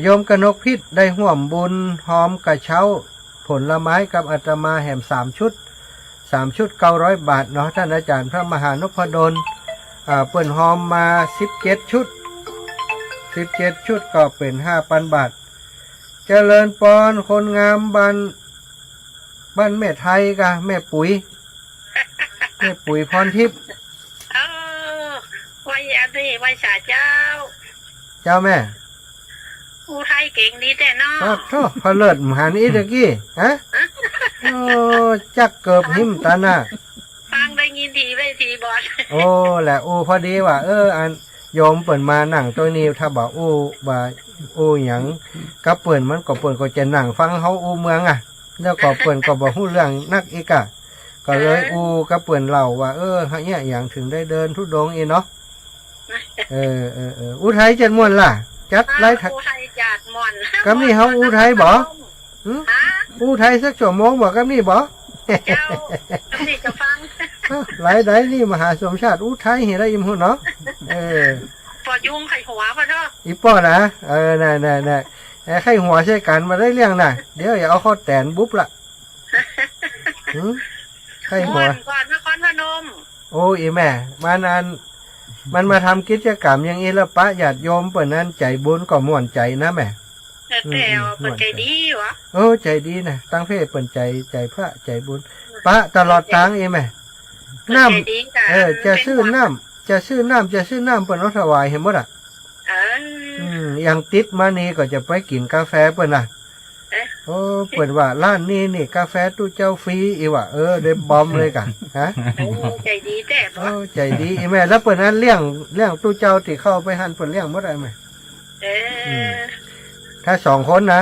โยมกนกพิษได้ห่วมบุญหอมกระเช้าผลไม้กับอาตมาแห่ม3 ชุด900 บาทเนาะท่านอาจารย์พระมหานพดลเปิ่นหอมมา17 ชุดก็เป็น 5,000 บาทเจริญปอนคนงามบ้านแม่ไทยกะแม่ปุ๋ยพรทิพย์ ไว้อันนี้ไว้สาเจ้า เจ้าแม่ ผู้ไทยเก่งดีแต่เนาะ โธ่พอเลิศมหันอีตะกี้ฮะโอ้จักเกิบหิมตาหน้า ฟังได้ยินทีไม่ทีบอด โอ้แหละพอดีว่าอันโยมเปิ่นมานั่งตัวนี้ถ้าบอกว่าหยังกับเปิ่นมันก็เปิ่นก็จะนั่งฟังเฮาเมืองแล้วก็เปิ่นก็บ่ฮู้เรื่องนักอีกก็เลยกับเปิ่นเล่าว่าเนี่ยอย่างถึงได้เดินทุดงอีเนาะอุทัยจัดม่วนล่ะจัดไล่ ผู้ไทยจัดม่วน กับนี่เฮาอุทัยบ่อุทัยสักชั่วโมงบ่กับนี่บ่ เจ้าต้องนี่จะฟัง หลายใดนี่มหาสมชาติอุทัยเห็นได้ยิมหุ่นเนาะปอยุงไข่หัวพะเถอะ อีป้อนะน่ะไข่หัวใช้กันมาได้เรื่องน่ะเดี๋ยวอย่าเอาข้อแตนบุ๊บละไข่หัว ก่อนนครพนม โอ้อีแม่มานานมันมาทำกิจกรรมอย่างนี้แล้วปะญาติโยมเปิ่นนั้นใจบุญก็ม่วนใจนะแม่ แต่เปิดใจดีวะ ใจดีนะตั้งเพศเปิ่นใจพระใจบุญปะตลอดทางอีแม่น้ำจะซื้อน้ำเปิ่นเอาถวายเห็นบ่ล่ะอย่างติดมานี่ก็จะไปกินกาแฟเปิ่นน่ะเปิ่นว่าร้านนี้นี่กาแฟตู้เจ้าฟรีอีว่ะได้บอมเลยกันฮะใจดีแต่ใจดีอีแม่แล้วเปิ่นนั้นเลี้ยงตู้เจ้าที่เข้าไปหันเปิ่นเลี้ยงบ่ได้แม่ถ้า2 คนนะ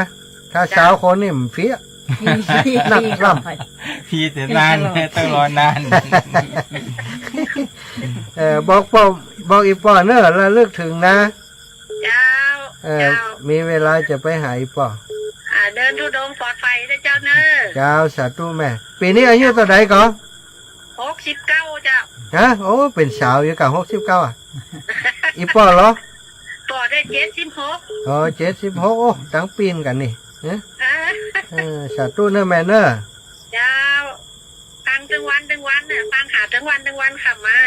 ถ้า3 คนนี่มันฟรีนักล่ำพี่แต่นานต้องรอนาน บอกอีป้อเนอะระลึกถึงนะ เจ้ามีเวลาจะไปหาอีป้อเดินทุดงปลอดภัยนะเจ้าเนอะเจ้าสาธุแม่ปีนี้อายุเท่าไหร่ก่อน69เจ้าฮะเป็นสาวอยู่กับ69อีป้อเหรอป้อได้7676ตั้งปีนกันนี่สาธุเนอะแม่เนอะเจ้าฟังถึงวันเนี่ยฟังหาถึงวันค่ะมา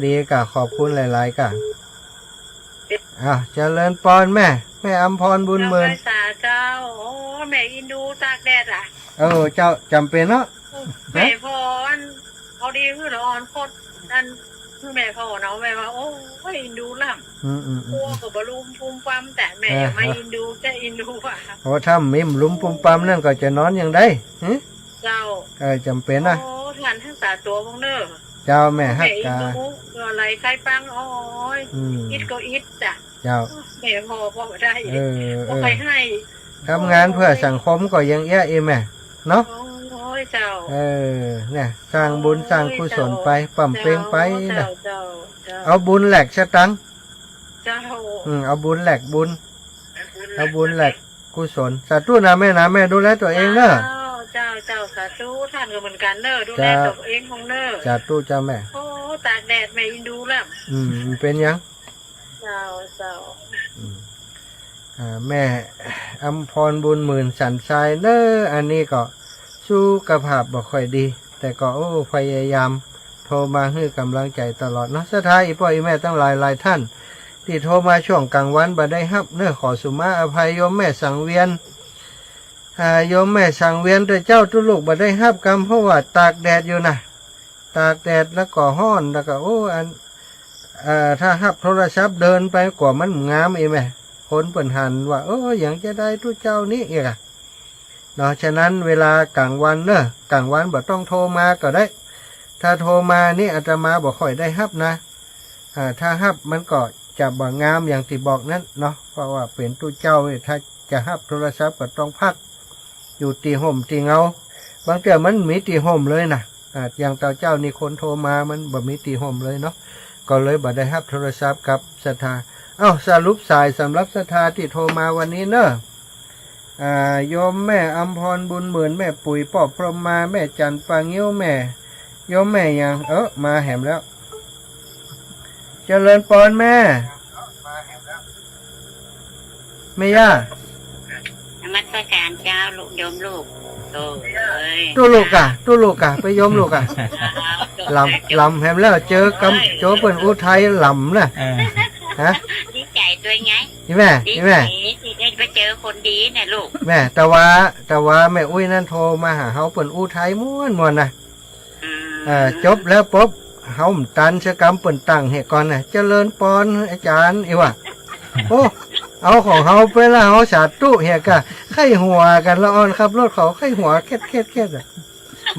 ดีกะขอบคุณหลายๆกะเจริญปอนแม่อำพรบุญเมืองสาเจ้าแม่อินดูตากแดดเจ้าจำเป็นเนาะแม่พรเอาดีคือร้อนโคตรนั่นแม่พ่อเนาะแม่ว่าอินดูล่ำกลัวกับบลุมพุ่มปั๊มแต่แม่ไม่อินดูจะอินดูถ้ามิมลุมพุ่มปั๊มนั่นก็จะนอนอย่างไดเจ้าจำเป็นนะงานทั้งสาตัวพวกเนอเจ้าแม่ฮักกาอะไรใครฟังอิดก็อิดจ้ะเจ้าแม่พอได้พอไปให้ทำงานเพื่อสังคมก็ยังแย่แม่เนาะเจ้าเนี่ยสร้างบุญสร้างกุศลไปปั่มเป่งไปนะเอาบุญแหลกชะตังเอาบุญแหลกบุญเอาบุญแหลกกุศลสาธุนะแม่ดูแลตัวเองเนอะเจ้าสาธุท่านก็เหมือนกันเนอะดูแลตัวเองของเนอะสาธุเจ้าแม่ตากแดดแม่อินดูแล้วเป็นยังเจ้าแม่อำพรบุญหมื่นสันทรายเนอะอันนี้ก็สุขภาพบ่ค่อยดีแต่ก็พยายามโทรมาให้กำลังใจตลอดเนาะสุดท้ายอีพ่ออีแม่ตั้งหลายท่านที่โทรมาช่วงกลางวันบ่ได้รับเนอะขอสุมาอภัยโยมแม่สังเวียนโยมแม่สังเวียนแต่เจ้าทุลูกบ่ได้รับกรรมเพราะว่าตากแดดอยู่นะตากแดดแล้วก็ร้อนแล้วก็ถ้ารับโทรศัพท์เดินไปกว่ามันงามอีแม่คนเปิ่นหันว่าอย่างจะได้ทุเจ้านี้อีกเนาะฉะนั้นเวลากลางวันเนอะกลางวันบ่ต้องโทรมาก็ได้ถ้าโทรมานี่อาตมาบ่ค่อยได้รับนะถ้ารับมันก็จะบ่งามอย่างที่บอกนั้นเนาะเพราะว่าเป็นทุเจ้าถ้าจะรับโทรศัพท์ก็ต้องพักอยู่ตีห่มตีเงาบางเทื่อมันมีตีห่มเลยนะอย่างเจ้านี่คนโทรมามันบ่มีตีห่มเลยเนาะ ก็เลยบ่ได้รับโทรศัพท์กับศรัทธาเอ้าสรุปสายสำหรับศรัทธาที่โทรมาวันนี้เนอะโยมแม่อำพรบุญหมื่นแม่ปุ๋ยปอบพรหมมาแม่จันปางยิ้วแม่โยมแม่ยังมาแหมแล้วเจริญปอนแม่ไม่ย่าน มัสการเจ้าลูกโยมลูกโตเอ้ย ตู้ลูกอะไปโยมลูกอะลำแหมแล้วเจอกำโจเปิ่นอุทัยลำนะฮะ ดีใจด้วยไง นี่แม่ ดี นี่ ใจ แม่ ที่ได้ไปเจอคนดีเนี่ยลูก แม่แต่ว่าแม่อุ้ยนั่นโทรมาหาเฮาเปิ่นอุทัยม่วนนะ จบแล้วปุ๊บเฮาตันชะกรรมเปิ่นตั้งให้ก่อนน่ะเจริญปอนอาจารย์อีว่าโอ้เอาของเฮาไปแล้วเฮาสาธุเฮียกะไข้หัวกันละอ่อนครับรถเขาไข้หัวเค็ดอ่ะ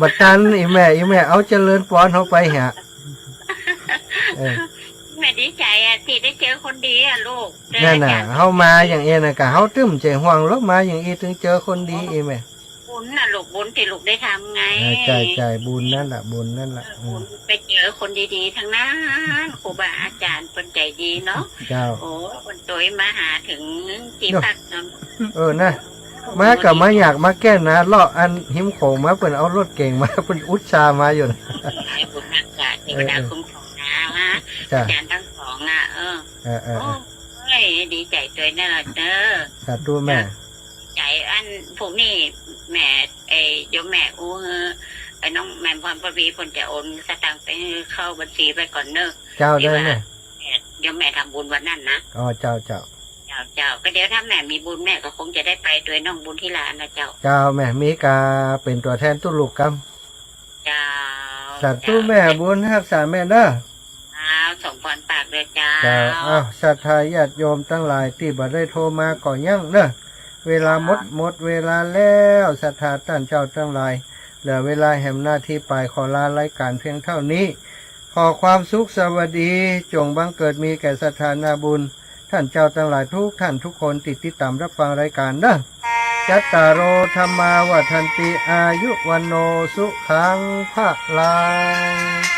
บัดตันอีแม่เอาเจริญปอนเฮาไปหะ แม่ดีใจที่ได้เจอคนดีลูก นั่นน่ะเฮามาอย่างเอ็น่ะกะเฮาตึ้มใจห่วงลบมาอย่างอีถึงเจอคนดีอีแม่ บุญน่ะลูกบุญที่ลูกได้ทำไง ใจบุญนั่นล่ะบุญนั่นล่ะ บุญไปเจอคนดีๆทั้งนั้นครูบาอาจารย์คนใจดีเนาะ เจ้า โอ้คนตัวมาหาถึงที่พักเนาะ นะมากับมาอยากมาแก้นะเลาะอันหิมโขงมาเปิ่นเอารถเก่งมาเปิ่นอุดชามาอยู่นะ บุญรักษาเทวดาคุ้มครองนะฮะ จ้ะ อาจารย์ทั้งสองโอ้ยดีใจตัวนั่นแหละเด้อ สาธุแม่ ใจอันพวกนี้แม่โยมแม่อู้ไอ้น้องแม่พรปวีพลจะโอนสตางค์ไปเข้าบัญชีไปก่อนเนอะ เจ้าได้ไหม โยมแม่ทำบุญวันนั้นนะ อ๋อเจ้า เจ้าก็เดี๋ยวถ้าแม่มีบุญแม่ก็คงจะได้ไปด้วยน้องบุญที่ร้านนะเจ้า เจ้าแม่มีกาเป็นตัวแทนตุลูกกรรม เจ้า สาธุแม่บุญรักษาแม่เด้อ ส่งพรปากเลยเจ้า เจ้าศรัทธาญาติโยมทั้งหลายที่บ่ได้โทรมาก่อนยังเด้อเวลาหมดเวลาแล้วศรัทธาท่านเจ้าทั้งหลายเหลือเวลาแห่งหน้าที่ไปขอลารายการเพียงเท่านี้ ขอความสุขสวัสดีจงบังเกิดมีแก่ศรัทธานาบุญท่านเจ้าทั้งหลายทุกท่านทุกคนติดตามรับฟังรายการเด้อจัตตารโอธรรมาวัฏันติอายุวันโนสุขังภะลัง